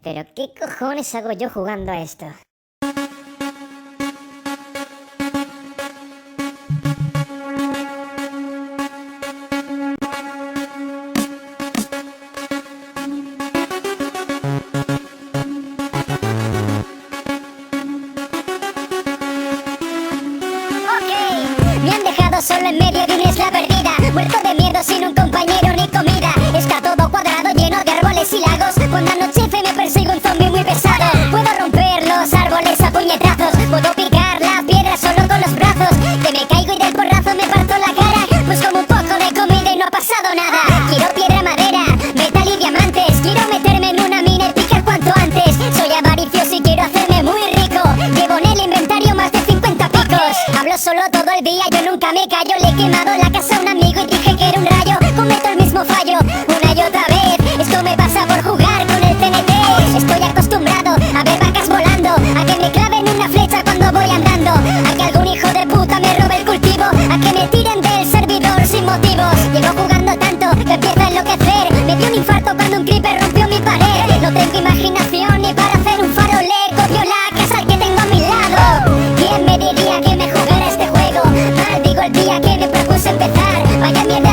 Pero ¿qué cojones hago yo jugando a esto? Me han dejado solo en medio de una isla perdida, muerto de miedo sin un compañero ni comida. Está todo cuadrado, lleno de árboles y lagos. Cuando anochece me persigue un zombie muy pesado. Puedo romper los árboles a puñetazos, puedo picar la piedra solo con los brazos. Que me caigo y del porrazo me parto la cara, pues como un poco de comida y no ha pasado nada. Quiero piedra, madera, metal y diamantes. Quiero meterme en una mina y picar cuanto antes. Soy avaricioso y quiero hacerme muy rico. Llevo en el inventario más de 50 picos. Hablo solo todo el día, yo nunca me callo. Le he quemado la casa a un amigo y dije que era un rayo. Cometo el mismo fallo una y otra vez. Esto me pasa por jugar con el TNT. Estoy acostumbrado a ver vacas volando, a que me claven una flecha cuando voy andando, a que algún hijo de puta me robe el cultivo, a que me tiren del servidor sin motivos. Llevo jugando tanto que empiezo a enloquecer. Me dio un infarto cuando un creeper rompió mi pared. No tengo imaginación ni para hacer un farol. Copió la casa al que tengo a mi lado. ¿Quién me diría que me jugara este juego? Maldigo el día que me propuse empezar. Vaya mierda